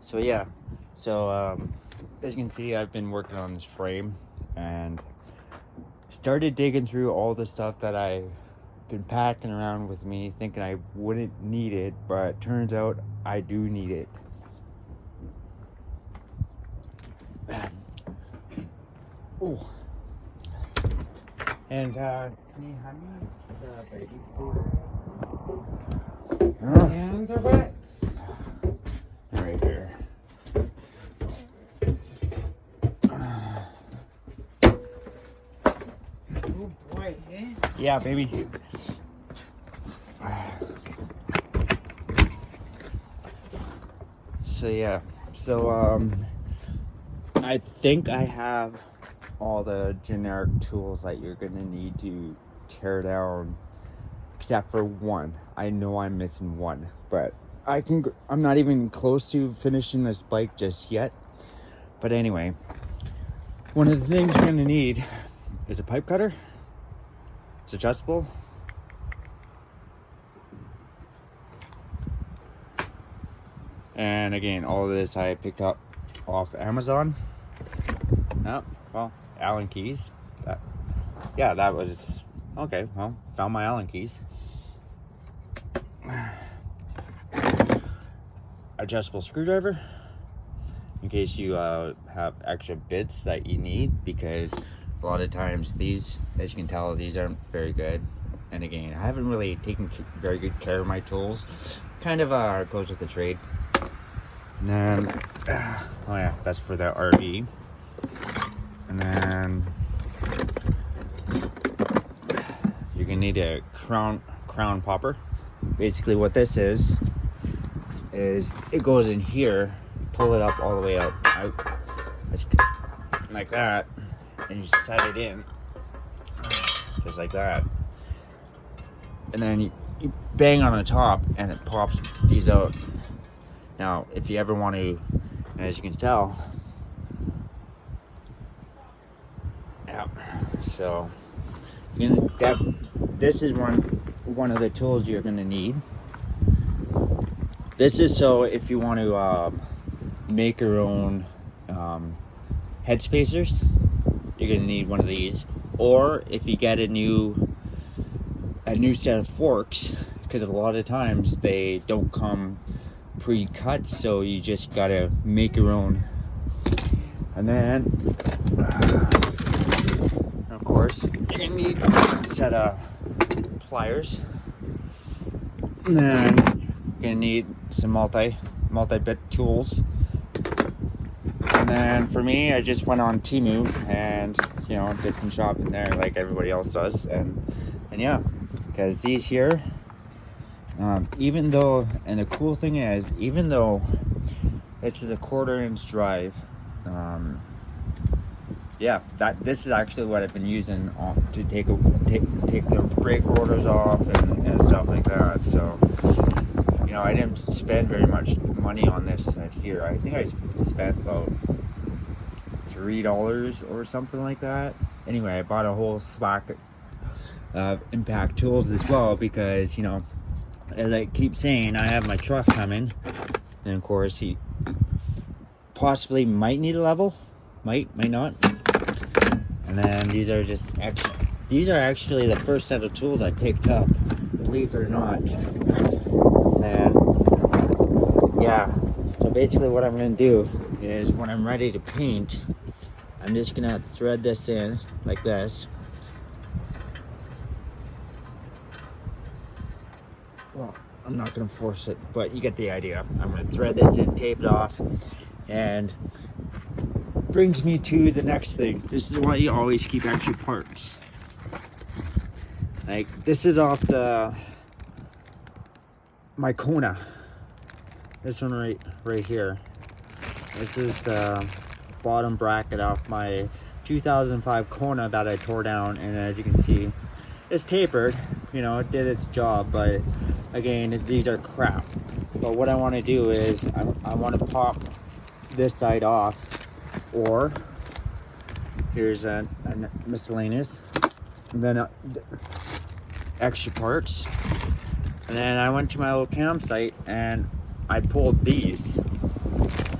So yeah, as you can see, I've been working on this frame and started digging through all the stuff that I've been packing around with me, thinking I wouldn't need it, but turns out I do need it. Oh, and can you hand me the baby, please? Hands are wet. Right here. Oh boy, eh? Yeah, baby. I think I have all the generic tools that you're gonna need to tear down, except for one. I know I'm missing one, but I'm not even close to finishing this bike just yet. But anyway, one of the things you're gonna need is a pipe cutter. It's adjustable. And again, all of this I picked up off Amazon. Oh, well, Allen keys. That was okay. Well, found my Allen keys. Adjustable screwdriver in case you have extra bits that you need, because a lot of times these, as you can tell, these aren't very good. And again, I haven't really taken very good care of my tools. Kind of goes with the trade. And then, oh yeah, that's for the RV. And then you're gonna need a crown popper. Basically, what this is it goes in here, pull it up all the way out, like that, and you set it in, just like that. And then you bang on the top, and it pops these out. Now, if you ever want to, as you can tell, yeah. So, this is one of the tools you're gonna need. This is so if you want to make your own head spacers, you're gonna need one of these. Or if you get a new set of forks, because a lot of times they don't come pre-cut, so you just gotta make your own. And then of course you're gonna need a set of pliers, and then you're gonna need some multi-bit tools. And then for me, I just went on Temu and did some shopping there like everybody else does, and yeah, because these here, even though, and the cool thing is, even though this is a 1/4-inch drive, yeah, this is actually what I've been using to take the brake rotors off and stuff like that. So I didn't spend very much money on this set here. I think I spent about $3 or something like that. Anyway, I bought a whole stack of impact tools as well, because as I keep saying, I have my truck coming, and of course he possibly might need a level, might not. And then these are just extra. These are actually the first set of tools I picked up, believe it or not. And yeah, so basically what I'm going to do is, when I'm ready to paint, I'm just going to thread this in like this. Well, I'm not going to force it, but you get the idea. I'm going to thread this in, tape it off, and brings me to the next thing. This is why you always keep extra parts. Like, this is off my Kona. This one right here. This is the bottom bracket off my 2005 Kona that I tore down, and as you can see, it's tapered. It did its job, but again, these are crap. But what I want to do is I want to pop this side off, or here's a miscellaneous, and then extra parts. And then I went to my little campsite and I pulled these.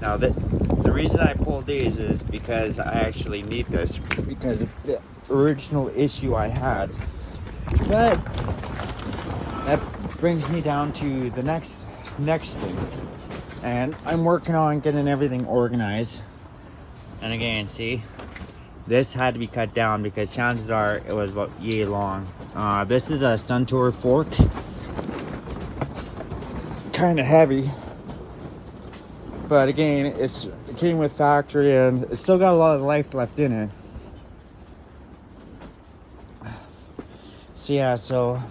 Now the reason I pulled these is because I actually need this because of the original issue I had. But that brings me down to the next thing, and I'm working on getting everything organized. And again, see, this had to be cut down because chances are it was about yay long. This is a Suntour fork, kind of heavy, but again, it came with factory and it's still got a lot of life left in it. So yeah, so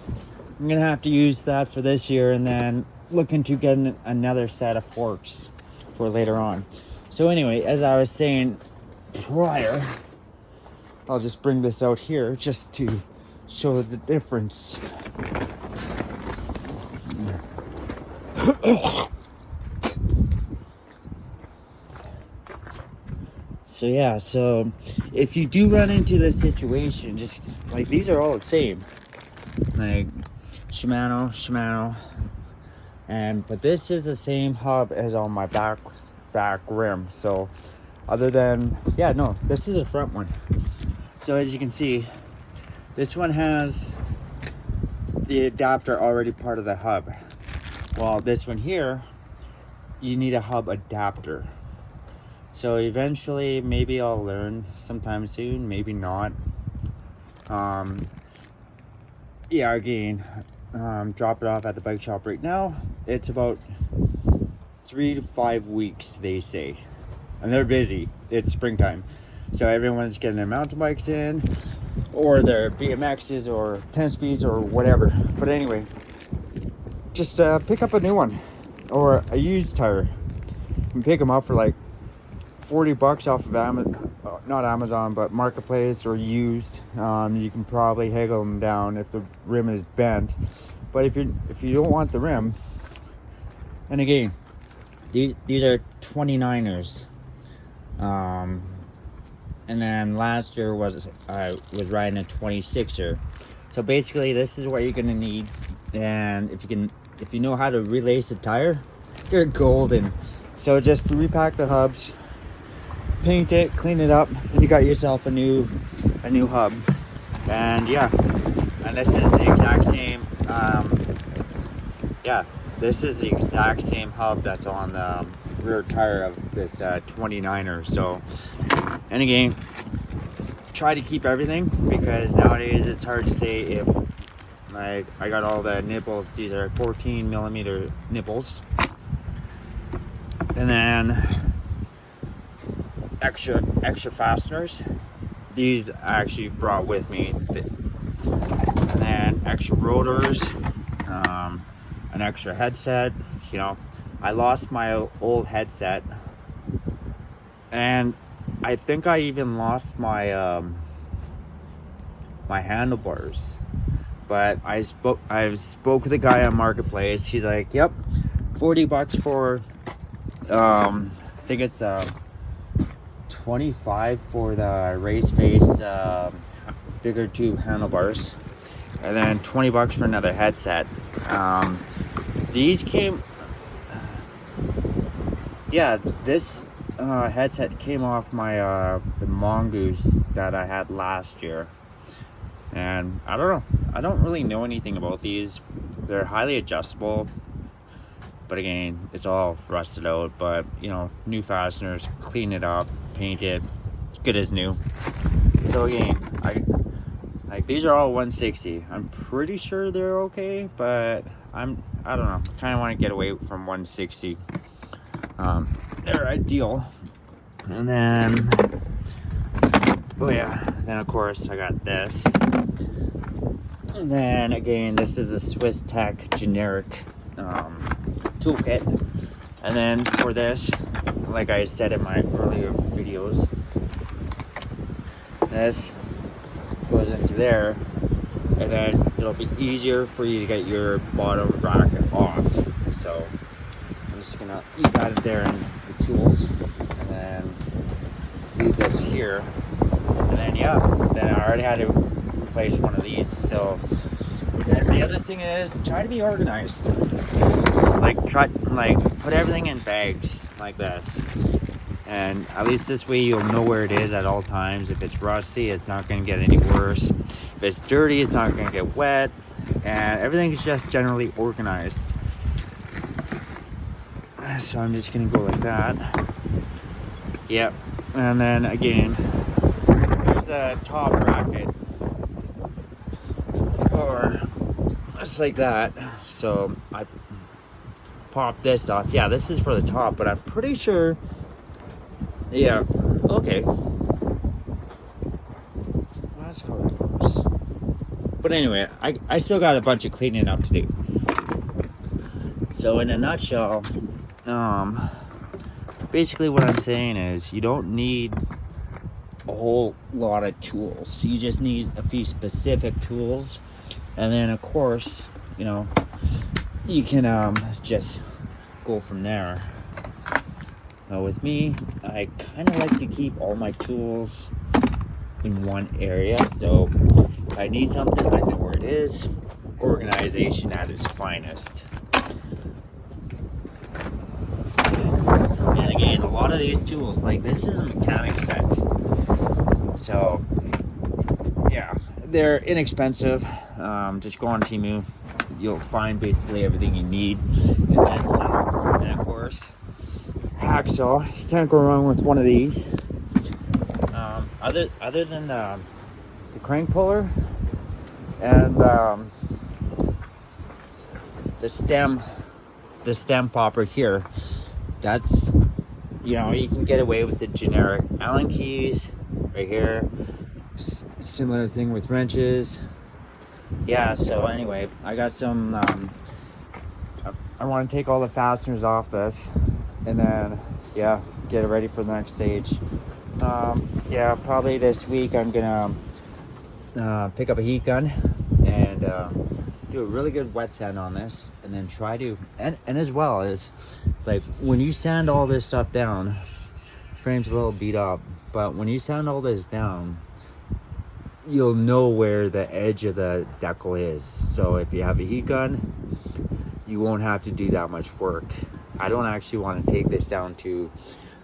I'm gonna have to use that for this year and then look into getting another set of forks for later on. So anyway, as I was saying prior, I'll just bring this out here just to show the difference. So yeah, so if you do run into this situation, just like these are all the same, like Shimano, but this is the same hub as on my back rim. So other than, yeah, no, this is a front one. So as you can see, this one has the adapter already part of the hub, while this one here, you need a hub adapter. So eventually, maybe I'll learn sometime soon, maybe not. Yeah, again, drop it off at the bike shop right now. It's about 3 to 5 weeks, they say. And they're busy. It's springtime. So everyone's getting their mountain bikes in, or their BMXs, or 10 speeds, or whatever. But anyway, just pick up a new one, or a used tire. You can pick them up for like $40 off of Amazon, not Amazon, but Marketplace, or used. You can probably haggle them down if the rim is bent. But if you don't want the rim, and again, these are 29ers. And then last year I was riding a 26er. So basically, this is what you're gonna need. And if you know how to relace a tire, you're golden. So just repack the hubs, paint it, clean it up, and you got yourself a new hub. And yeah, and this is the exact same this is the exact same hub that's on the rear tire of this 29er. So, and again, try to keep everything, because nowadays it's hard to say if, like, I got all the nipples. These are 14 millimeter nipples, and then extra fasteners. These I actually brought with me, and then extra rotors, an extra headset. You know, I lost my old headset, and I think I even lost my my handlebars. But I spoke with the guy on Marketplace. He's like, yep, $40 for I think it's 25 for the race face bigger tube handlebars, and then $20 for another headset. These came, yeah, this headset came off my the Mongoose that I had last year. And I don't know, I don't really know anything about these. They're highly adjustable, but again, it's all rusted out. But you know, new fasteners, clean it up, paint it, it's good as new. So again, these are all 160. I'm pretty sure they're okay, but I don't know, kind of want to get away from 160. They're ideal. And then, oh yeah, then of course I got this. And then again, this is a Swiss Tech generic toolkit. And then for this, like I said in my earlier videos, this goes into there, and then it'll be easier for you to get your bottom bracket off. So I'm just gonna leave that in there and the tools, and then leave this here. And then yeah, then I already had to replace one of these. So and the other thing is, try to be organized. Like put everything in bags. like this. And at least this way you'll know where it is at all times. If it's rusty, it's not going to get any worse. If it's dirty, it's not going to get wet. And everything is just generally organized. So I'm just going to go like that. Yep. And then again, there's the top bracket. Or just like that. So I pop this off. Yeah, this is for the top, but I'm pretty sure. Yeah, okay. That's how that goes. But anyway, I still got a bunch of cleaning up to do. So in a nutshell, basically what I'm saying is you don't need a whole lot of tools. You just need a few specific tools. And then of course, you know, you can just go from there. Now with me, I kind of like to keep all my tools in one area. So if I need something, I know where it is. Organization at its finest. And again, a lot of these tools, like this is a mechanic set. So yeah, they're inexpensive. Just go on Temu. You'll find basically everything you need. And then some. And of course, hacksaw. You can't go wrong with one of these. Other than the crank puller and the stem popper here, that's, you know, you can get away with the generic Allen keys right here. Similar thing with wrenches. Yeah, so anyway, I got some I want to take all the fasteners off this and then yeah, get it ready for the next stage. Yeah, probably this week I'm gonna pick up a heat gun and do a really good wet sand on this, and then try to and as well as like when you sand all this stuff down, frame's a little beat up, but when you sand all this down, you'll know where the edge of the decal is. So if you have a heat gun, you won't have to do that much work. I don't actually want to take this down to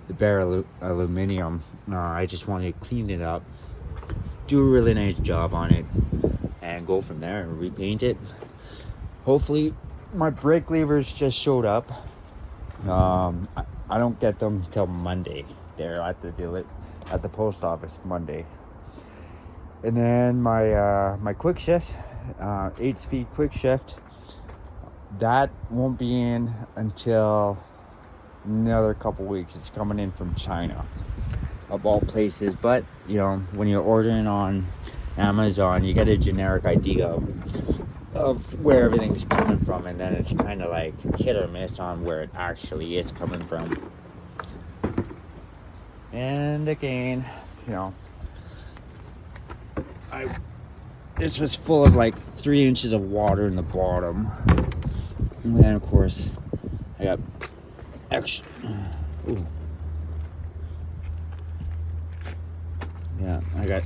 the bare aluminum. I just want to clean it up, do a really nice job on it, and go from there and repaint it. Hopefully my brake levers just showed up. I don't get them till Monday. They're at the post office Monday. And then my quick shift, 8-speed quick shift, that won't be in until another couple weeks. It's coming in from China, of all places. But you know, when you're ordering on Amazon, you get a generic idea of where everything's coming from, and then it's kind of like hit or miss on where it actually is coming from. And again, you know, this was full of like 3 inches of water in the bottom, and then of course I got extra. Ooh. Yeah, I got.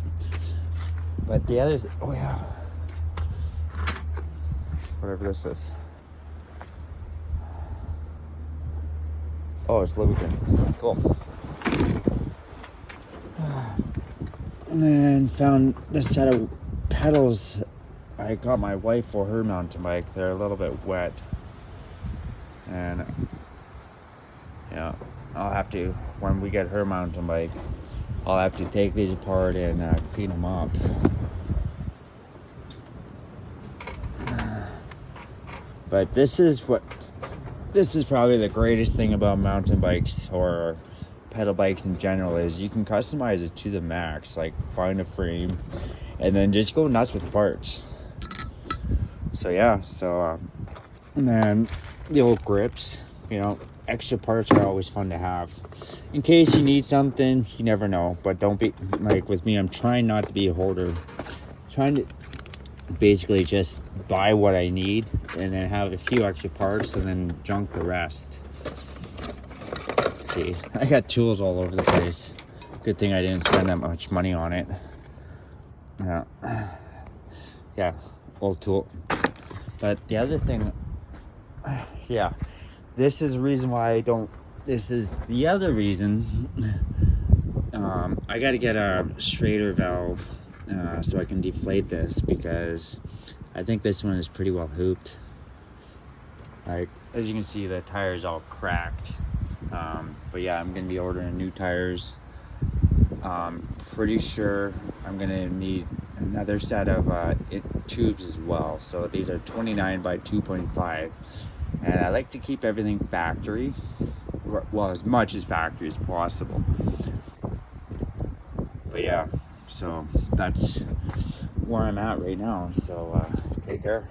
But the other, oh yeah, whatever this is. Oh, it's lubricant. Cool. And then found this set of pedals I got my wife for her mountain bike. They're a little bit wet, and yeah, I'll have to, when we get her mountain bike, I'll have to take these apart and clean them up. But this is probably the greatest thing about mountain bikes or pedal bikes in general, is you can customize it to the max. Like find a frame and then just go nuts with parts. So yeah, and then the old grips, you know, extra parts are always fun to have in case you need something. You never know. But don't be like with me, I'm trying not to be a hoarder, trying to basically just buy what I need and then have a few extra parts and then junk the rest. See, I got tools all over the place. Good thing I didn't spend that much money on it. Yeah, old tool. But the other thing, yeah, this is the reason why I don't this is the other reason. I got to get a straighter valve so I can deflate this, because I think this one is pretty well hooped. Like, as you can see, the tire's all cracked. But yeah, I'm gonna be ordering new tires. Pretty sure I'm gonna need another set of tubes as well. So these are 29 by 2.5, and I like to keep everything factory, well, as much as factory as possible. But yeah, so that's where I'm at right now. So take care.